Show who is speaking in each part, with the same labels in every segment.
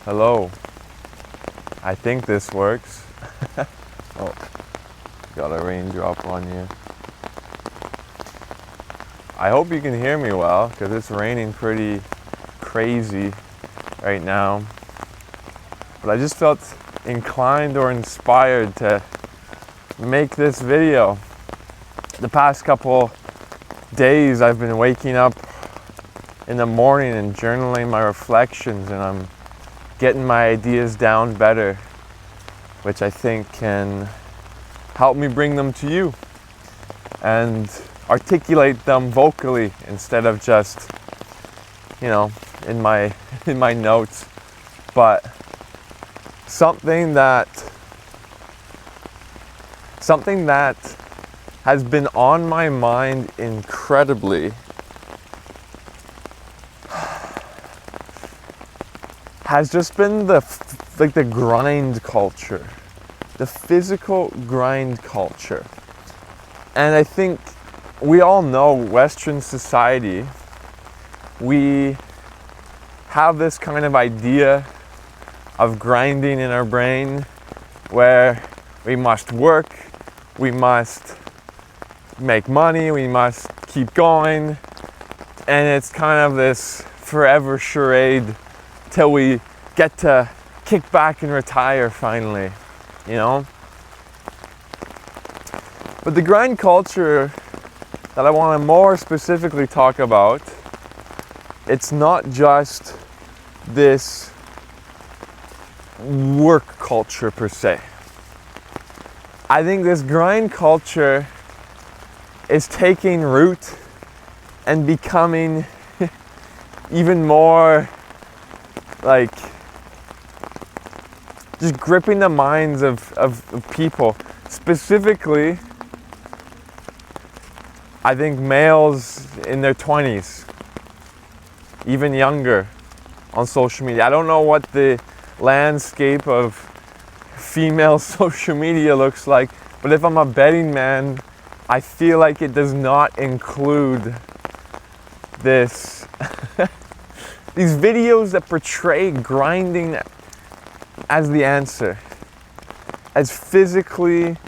Speaker 1: Hello. I think this works. Oh, got a raindrop on you. I hope you can hear me well, because it's raining pretty crazy right now. But I just felt inclined or inspired to make this video. The past couple days I've been waking up in the morning and journaling my reflections, and I'm getting my ideas down better, which I think can help me bring them to you and articulate them vocally instead of just, in my notes. But something that has been on my mind incredibly has just been the grind culture, the physical grind culture. And I think we all know Western society, we have this kind of idea of grinding in our brain where we must work, we must make money, we must keep going, and it's kind of this forever charade till we get to kick back and retire finally, But the grind culture that I want to more specifically talk about, it's not just this work culture per se. I think this grind culture is taking root and becoming even more just gripping the minds of people. Specifically, I think males in their 20s, even younger, on social media. I don't know what the landscape of female social media looks like, but if I'm a betting man, I feel like it does not include this these videos that portray grinding as the answer, as physically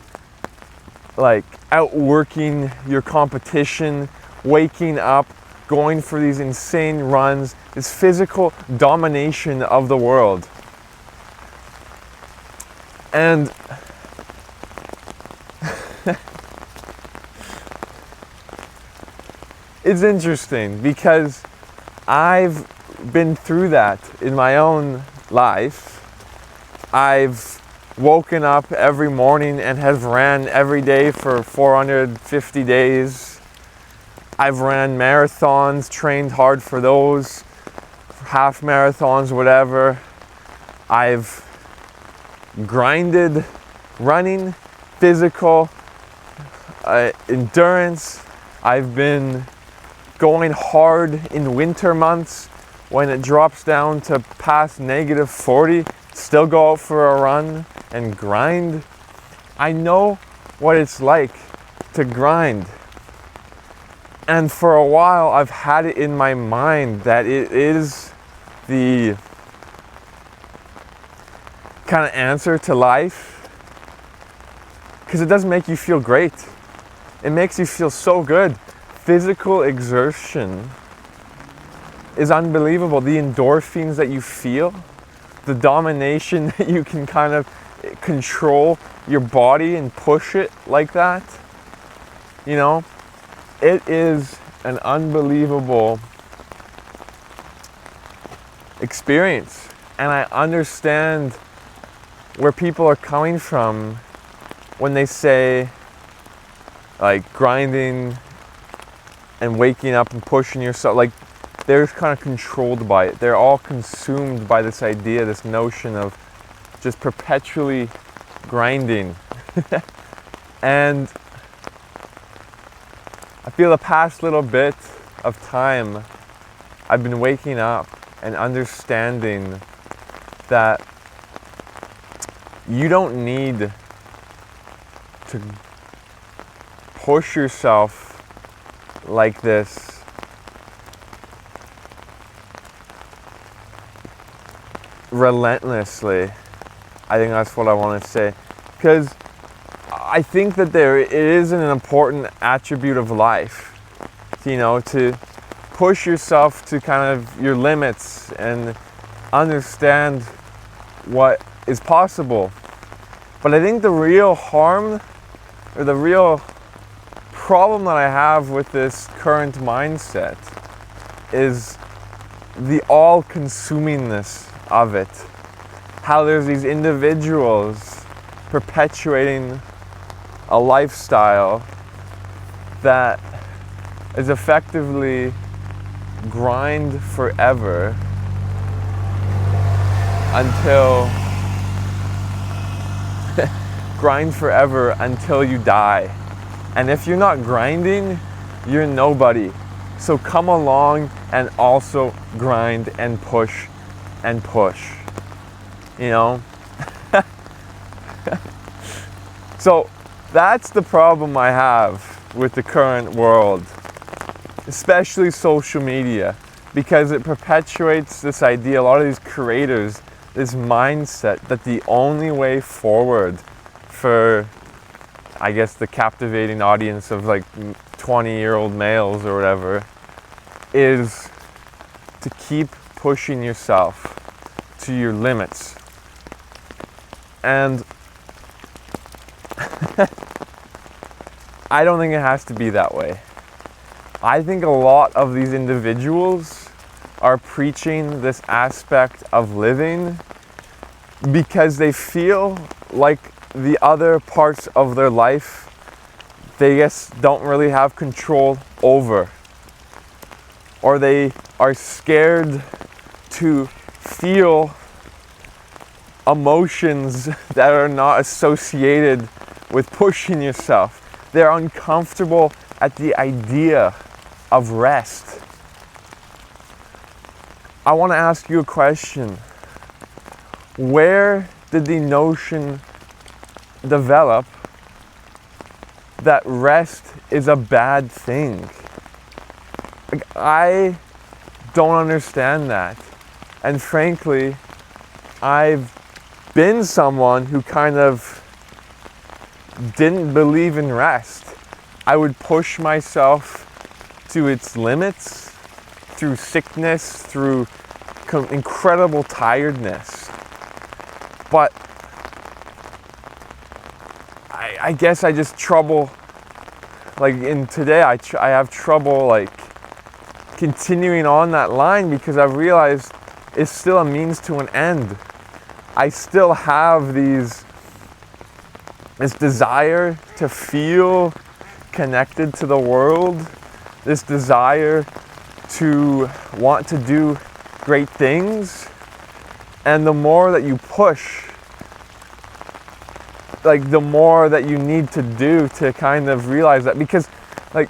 Speaker 1: outworking your competition, waking up, going for these insane runs, this physical domination of the world. And it's interesting because I've been through that in my own life. I've woken up every morning and have ran every day for 450 days. I've ran marathons, trained hard for those, half marathons, whatever. I've grinded running, physical, endurance. I've been going hard in winter months when it drops down to past -40, still go out for a run and grind. I know what it's like to grind. And for a while, I've had it in my mind that it is the kind of answer to life, because it does make you feel great. It makes you feel so good. Physical exertion is unbelievable. The endorphins that you feel, the domination that you can kind of control your body and push it like that, it is an unbelievable experience. And I understand where people are coming from when they say grinding and waking up and pushing yourself, they're kind of controlled by it. They're all consumed by this idea, this notion of just perpetually grinding. And I feel the past little bit of time, I've been waking up and understanding that you don't need to push yourself like this relentlessly. I think that's what I want to say. Because I think that it is an important attribute of life, to push yourself to kind of your limits and understand what is possible. But I think the real harm, or the real problem that I have with this current mindset is the all-consumingness of it. How there's these individuals perpetuating a lifestyle that is effectively grind forever until you die. And if you're not grinding, you're nobody. So come along and also grind and push and push. So that's the problem I have with the current world, especially social media, because it perpetuates this idea, a lot of these creators, this mindset that the only way forward for, I guess, the captivating audience of like 20-year-old males or whatever, is to keep pushing yourself to your limits. And I don't think it has to be that way. I think a lot of these individuals are preaching this aspect of living because they feel like the other parts of their life they just don't really have control over, or they are scared to feel emotions that are not associated with pushing yourself. They're uncomfortable at the idea of rest. I want to ask you a question. Where did the notion develop that rest is a bad thing? Like, I don't understand that. And frankly, I've been someone who kind of didn't believe in rest. I would push myself to its limits through sickness, through incredible tiredness. But I guess I just trouble, like in today, I have trouble like continuing on that line because I've realized it's still a means to an end. I still have this desire to feel connected to the world, this desire to want to do great things. And the more that you push, like the more that you need to do to kind of realize that, because like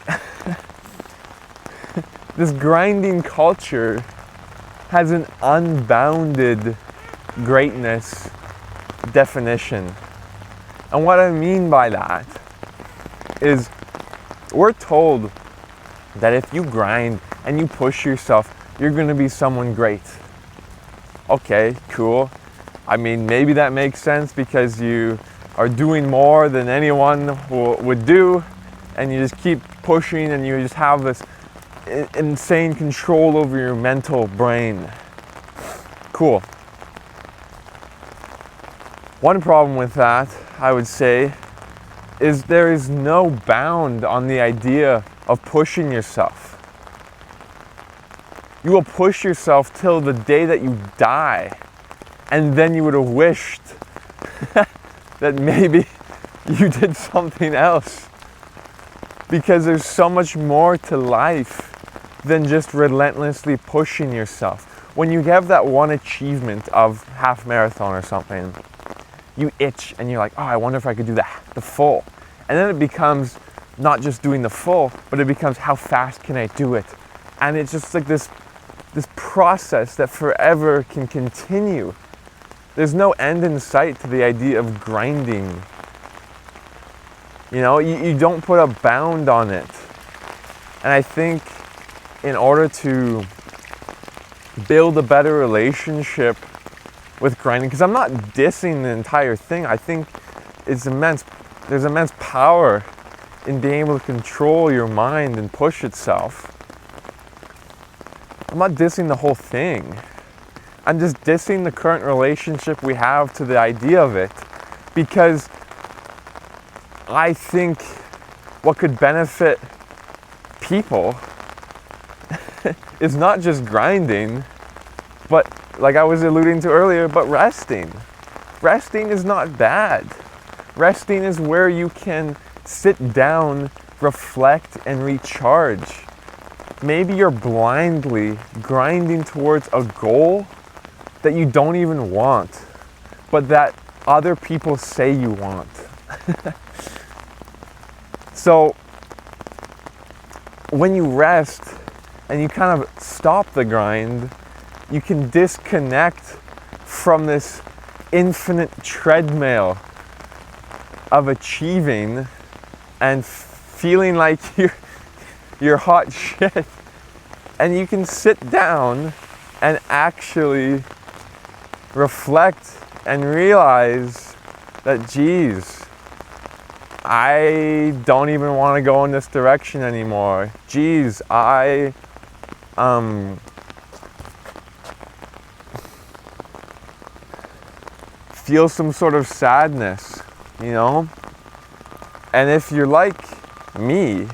Speaker 1: this grinding culture has an unbounded greatness definition. And what I mean by that is we're told that if you grind and you push yourself, you're going to be someone great. Okay, cool. I mean, maybe that makes sense because you are doing more than anyone would do, and you just keep pushing and you just have this insane control over your mental brain. Cool. One problem with that, I would say, is there is no bound on the idea of pushing yourself. You will push yourself till the day that you die, and then you would have wished that maybe you did something else, because there's so much more to life than just relentlessly pushing yourself. When you have that one achievement of half marathon or something, you itch and you're like, oh, I wonder if I could do the full. And then it becomes not just doing the full, but it becomes how fast can I do it? And it's just like this process that forever can continue. There's no end in sight to the idea of grinding. You know, you don't put a bound on it. And I think in order to build a better relationship with grinding, because I'm not dissing the entire thing. I think there's immense power in being able to control your mind and push itself. I'm not dissing the whole thing. I'm just dissing the current relationship we have to the idea of it, because I think what could benefit people is not just grinding, but like I was alluding to earlier, but resting. Resting is not bad. Resting is where you can sit down, reflect, and recharge. Maybe you're blindly grinding towards a goal that you don't even want, but that other people say you want. So when you rest and you kind of stop the grind, you can disconnect from this infinite treadmill of achieving and feeling like you're hot shit. And you can sit down and actually reflect and realize that, geez, I don't even want to go in this direction anymore. Geez, I feel some sort of sadness, you know? And if you're like me,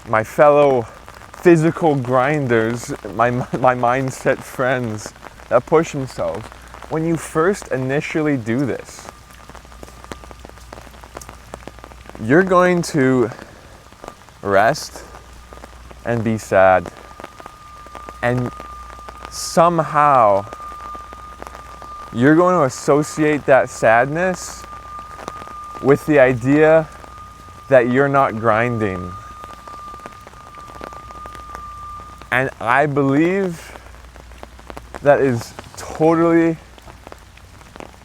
Speaker 1: my fellow physical grinders, my mindset friends that push themselves, when you first initially do this, you're going to rest and be sad. And somehow you're going to associate that sadness with the idea that you're not grinding. And I believe that is totally,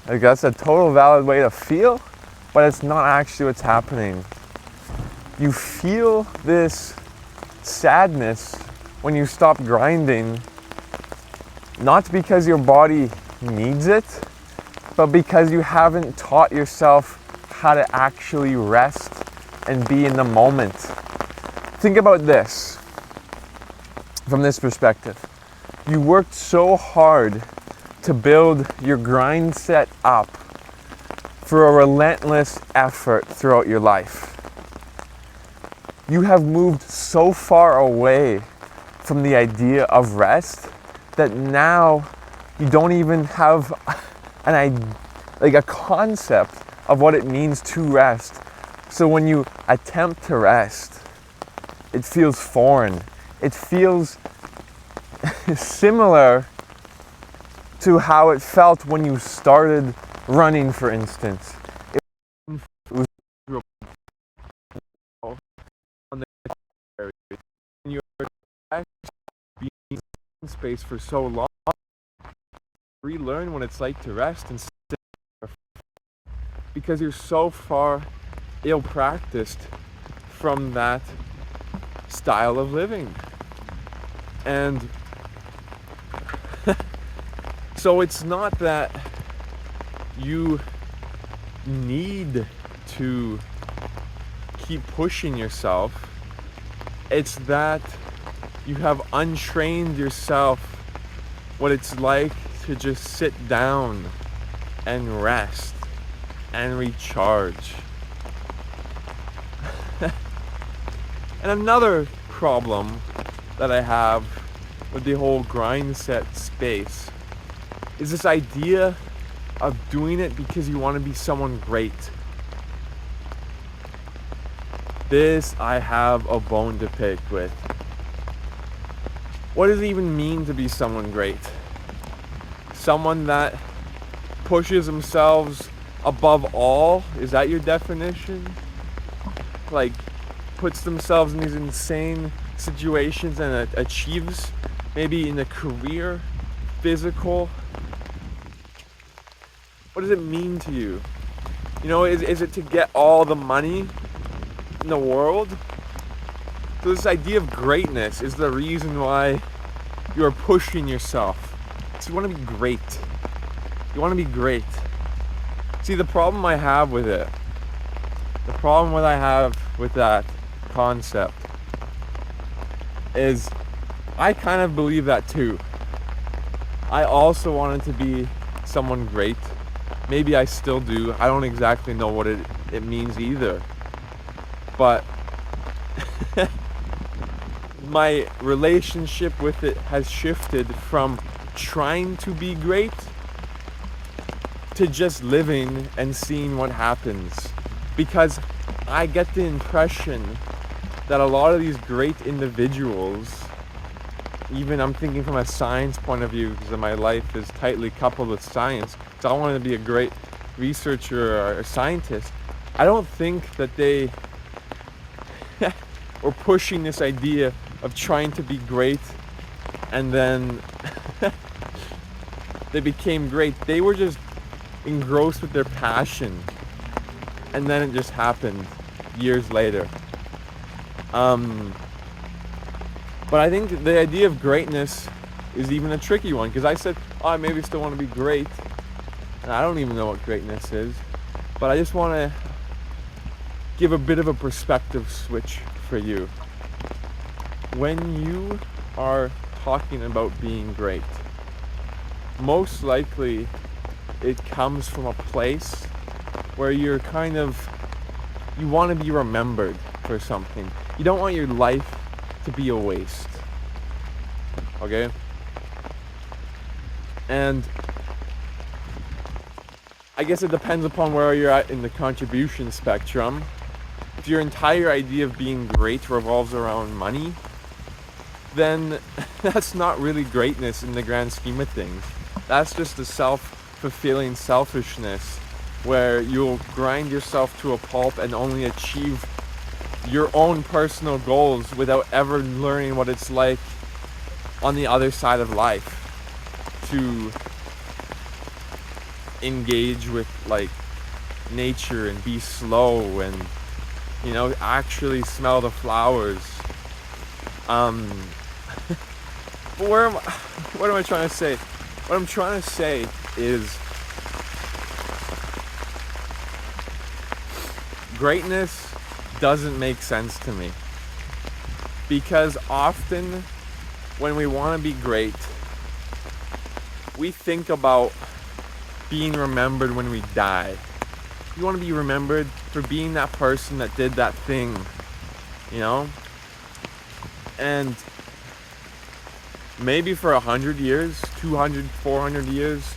Speaker 1: like, that's a total valid way to feel, but it's not actually what's happening. You feel this sadness when you stop grinding, not because your body needs it, but because you haven't taught yourself how to actually rest and be in the moment. Think about this from this perspective. You worked so hard to build your grind set up for a relentless effort throughout your life. You have moved so far away from the idea of rest that now you don't even have a concept of what it means to rest. So when you attempt to rest, it feels foreign. It feels similar to how it felt when you started running, for instance. It was on the area. When you're being in space for so long, relearn what it's like to rest and sit, because you're so far ill-practiced from that style of living. And so it's not that you need to keep pushing yourself, it's that you have untrained yourself what it's like to just sit down and rest and recharge. And another problem that I have with the whole grind set space is this idea of doing it because you want to be someone great. This I have a bone to pick with. What does it even mean to be someone great? Someone that pushes themselves above all? Is that your definition? Like, puts themselves in these insane situations and achieves maybe in a career, physical. What does it mean to you? You know, is it to get all the money in the world? So this idea of greatness is the reason why you're pushing yourself. So you want to be great. You want to be great. See, the problem I have with it, the problem that I have with that concept is I kind of believe that too. I also wanted to be someone great. Maybe I still do. I don't exactly know what it means either. But my relationship with it has shifted from trying to be great to just living and seeing what happens. Because I get the impression that a lot of these great individuals, even I'm thinking from a science point of view, because my life is tightly coupled with science, so I wanted to be a great researcher or a scientist. I don't think that they were pushing this idea of trying to be great and then they became great. They were just engrossed with their passion, and then it just happened years later. But I think the idea of greatness is even a tricky one, because I said, oh, I maybe still want to be great, and I don't even know what greatness is, but I just want to give a bit of a perspective switch for you. When you are talking about being great, most likely it comes from a place where you're you want to be remembered for something. You don't want your life to be a waste. Okay? And I guess it depends upon where you're at in the contribution spectrum. If your entire idea of being great revolves around money, then that's not really greatness in the grand scheme of things. That's just a self-fulfilling selfishness where you'll grind yourself to a pulp and only achieve your own personal goals without ever learning what it's like on the other side of life to engage with like nature and be slow and, you know, actually smell the flowers. But what am I trying to say? What I'm trying to say is greatness doesn't make sense to me. Because often when we want to be great, we think about being remembered when we die. You want to be remembered for being that person that did that thing, you know? And maybe for 100 years, 200, 400 years,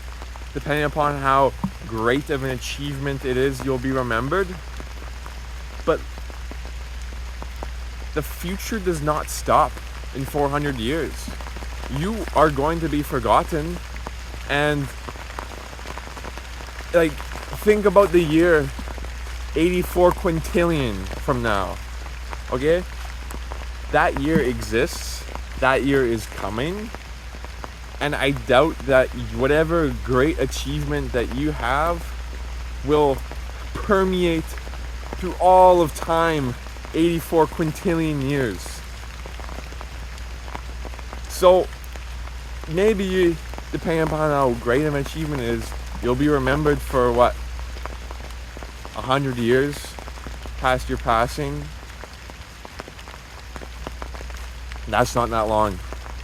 Speaker 1: depending upon how great of an achievement it is, you'll be remembered. But the future does not stop in 400 years. You are going to be forgotten, and like, think about the year 84 quintillion from now, okay? That year exists, that year is coming, and I doubt that whatever great achievement that you have will permeate through all of time, 84 quintillion years. So maybe you, depending upon how great an achievement is, you'll be remembered for 100 years past your passing. That's not that long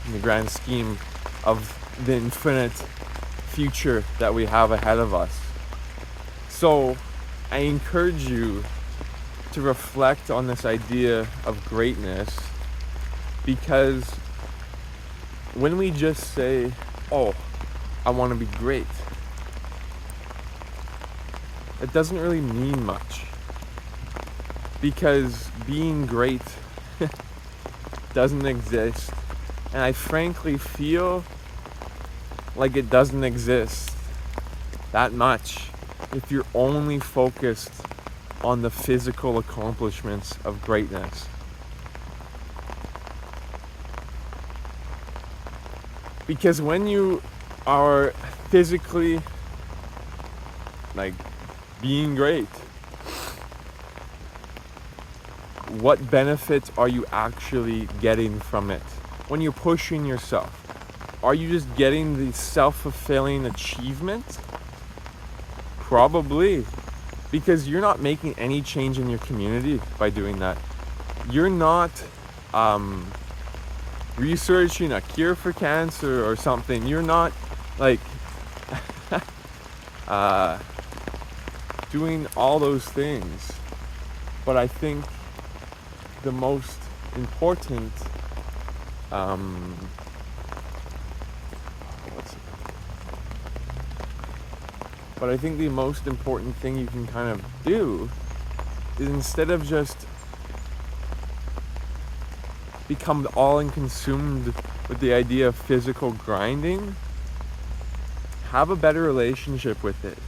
Speaker 1: in the grand scheme of the infinite future that we have ahead of us. So I encourage you to reflect on this idea of greatness, because when we just say, oh, I want to be great, it doesn't really mean much, because being great doesn't exist, and I frankly feel like it doesn't exist that much if you're only focused on the physical accomplishments of greatness. Because when you are physically like being great, what benefits are you actually getting from it? When you're pushing yourself, Are you just getting the self-fulfilling achievement? Probably. Because you're not making any change in your community by doing that. You're not researching a cure for cancer or something. You're not like doing all those things. But I think the most important but I think the most important thing you can kind of do is, instead of just become all consumed with the idea of physical grinding, have a better relationship with it.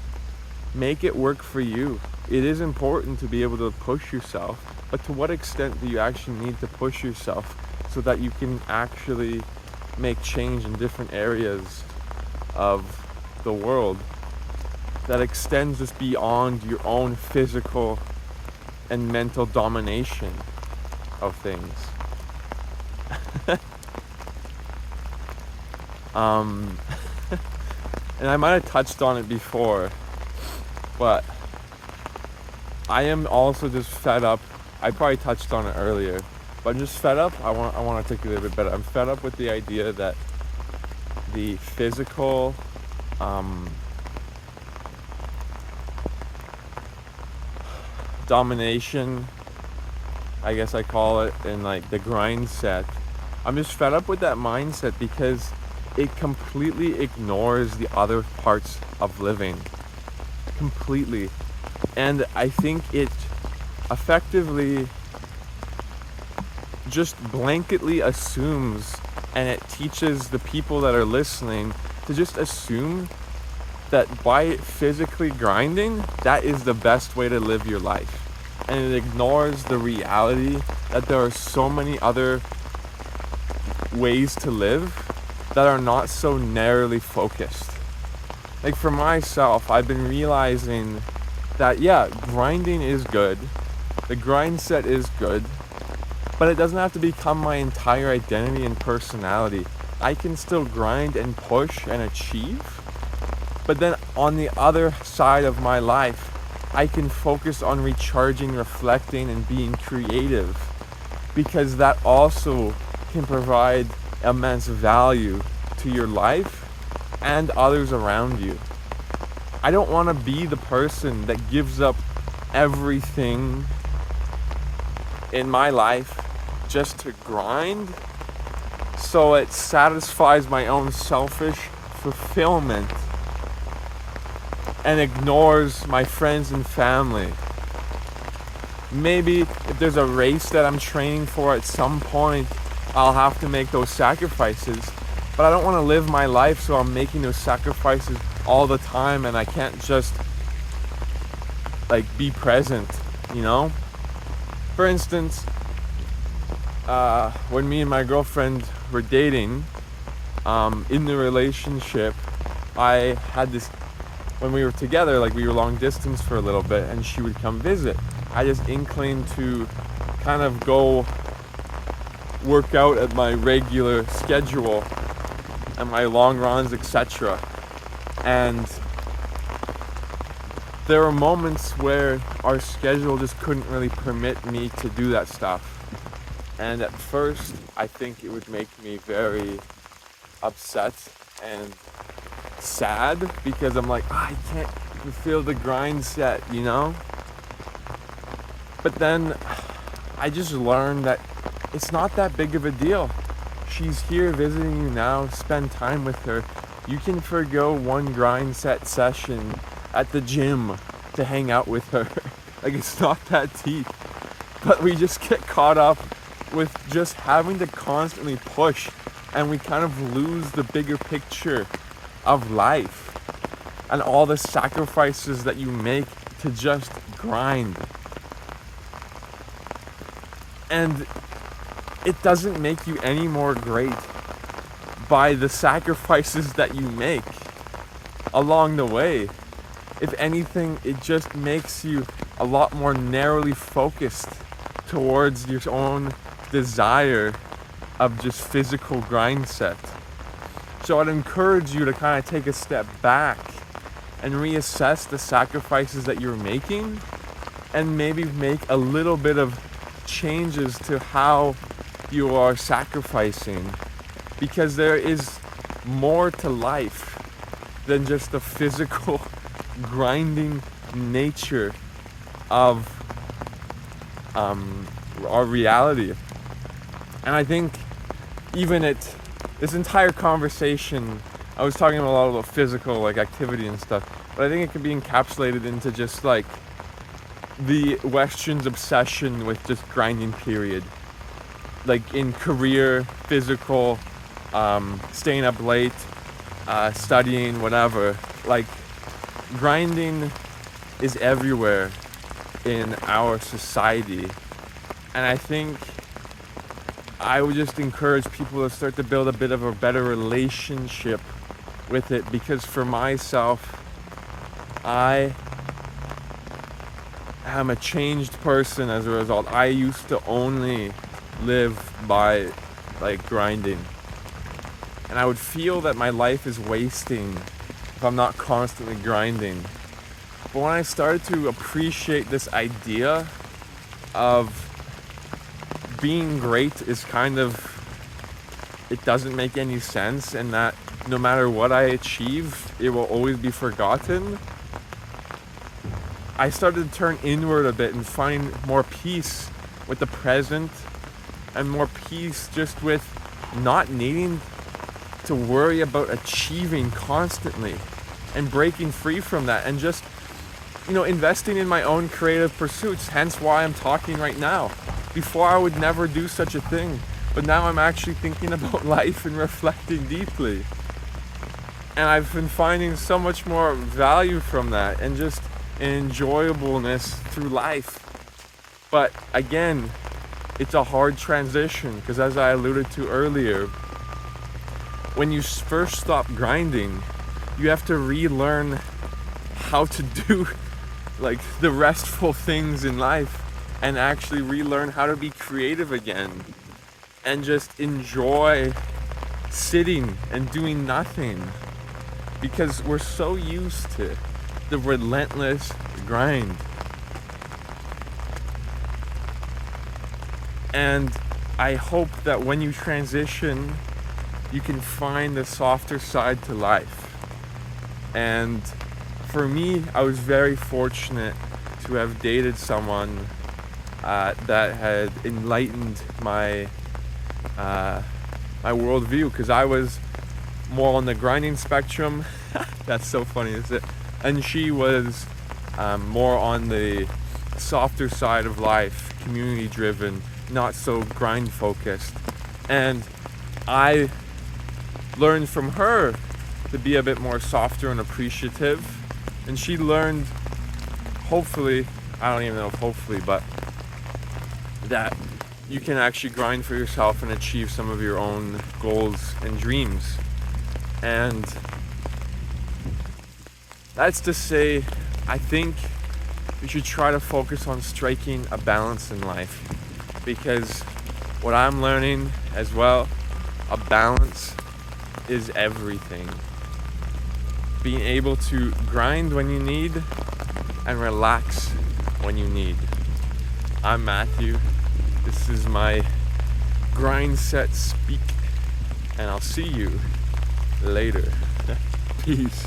Speaker 1: Make it work for you. It is important to be able to push yourself, but to what extent do you actually need to push yourself so that you can actually make change in different areas of the world that extends just beyond your own physical and mental domination of things? And I might have touched on it before, but I am also just fed up. I probably touched on it earlier, but I'm just fed up. I want to articulate a bit better. I'm fed up with the idea that the physical domination, I guess I call it, and like the grind set. I'm just fed up with that mindset because it completely ignores the other parts of living. Completely. And I think it effectively just blanketly assumes, and it teaches the people that are listening to just assume that by physically grinding, that is the best way to live your life. And it ignores the reality that there are so many other ways to live that are not so narrowly focused. Like for myself, I've been realizing that grinding is good. The grind set is good, but it doesn't have to become my entire identity and personality. I can still grind and push and achieve, but then on the other side of my life, I can focus on recharging, reflecting, and being creative, because that also can provide immense value to your life and others around you. I don't want to be the person that gives up everything in my life just to grind so it satisfies my own selfish fulfillment and ignores my friends and family. Maybe if there's a race that I'm training for at some point, I'll have to make those sacrifices, but I don't want to live my life so I'm making those sacrifices all the time and I can't just like be present, you know? For instance, when me and my girlfriend were dating, in the relationship, I had this, when we were together, like we were long distance for a little bit and she would come visit, I just inclined to kind of go work out at my regular schedule and my long runs, etc. And there were moments where our schedule just couldn't really permit me to do that stuff. And at first, I think it would make me very upset and sad because I'm like, I can't fulfill the grind set, you know? But then I just learned that it's not that big of a deal. She's here visiting you now, spend time with her. You can forgo one grind set session at the gym to hang out with her. Like, it's not that deep. But we just get caught up with just having to constantly push, and we kind of lose the bigger picture of life and all the sacrifices that you make to just grind. And it doesn't make you any more great by the sacrifices that you make along the way. If anything, it just makes you a lot more narrowly focused towards your own desire of just physical grind set. So I'd encourage you to kind of take a step back and reassess the sacrifices that you're making, and maybe make a little bit of changes to how you are sacrificing, because there is more to life than just the physical grinding nature of our reality. And I think even this entire conversation, I was talking a lot about physical like activity and stuff, but I think it could be encapsulated into just like the Western's obsession with just grinding, period. Like in career, physical, staying up late, studying, whatever. Like grinding is everywhere in our society. And I think I would just encourage people to start to build a bit of a better relationship with it, because for myself, I am a changed person as a result. I used to only live by like grinding, and I would feel that my life is wasting if I'm not constantly grinding. But when I started to appreciate this idea of being great is kind of, it doesn't make any sense, and that no matter what I achieve, it will always be forgotten, I started to turn inward a bit and find more peace with the present, and more peace just with not needing to worry about achieving constantly, and breaking free from that, and just, investing in my own creative pursuits. Hence why I'm talking right now. Before I would never do such a thing, but now I'm actually thinking about life and reflecting deeply. And I've been finding so much more value from that, and just an enjoyableness through life. But again, it's a hard transition, because as I alluded to earlier, when you first stop grinding, you have to relearn how to do like the restful things in life, and actually relearn how to be creative again, and just enjoy sitting and doing nothing, because we're so used to the relentless grind. And I hope that when you transition, you can find the softer side to life. And for me, I was very fortunate to have dated someone that had enlightened my my worldview, because I was more on the grinding spectrum. That's so funny, isn't it? And she was more on the softer side of life, community driven, not so grind focused. And I learned from her to be a bit more softer and appreciative, and she learned, hopefully, I don't even know if hopefully, but that you can actually grind for yourself and achieve some of your own goals and dreams. And that's to say, I think we should try to focus on striking a balance in life, because what I'm learning as well, a balance is everything. Being able to grind when you need and relax when you need. I'm Matthew. This is my grind set speak, and I'll see you later. Peace.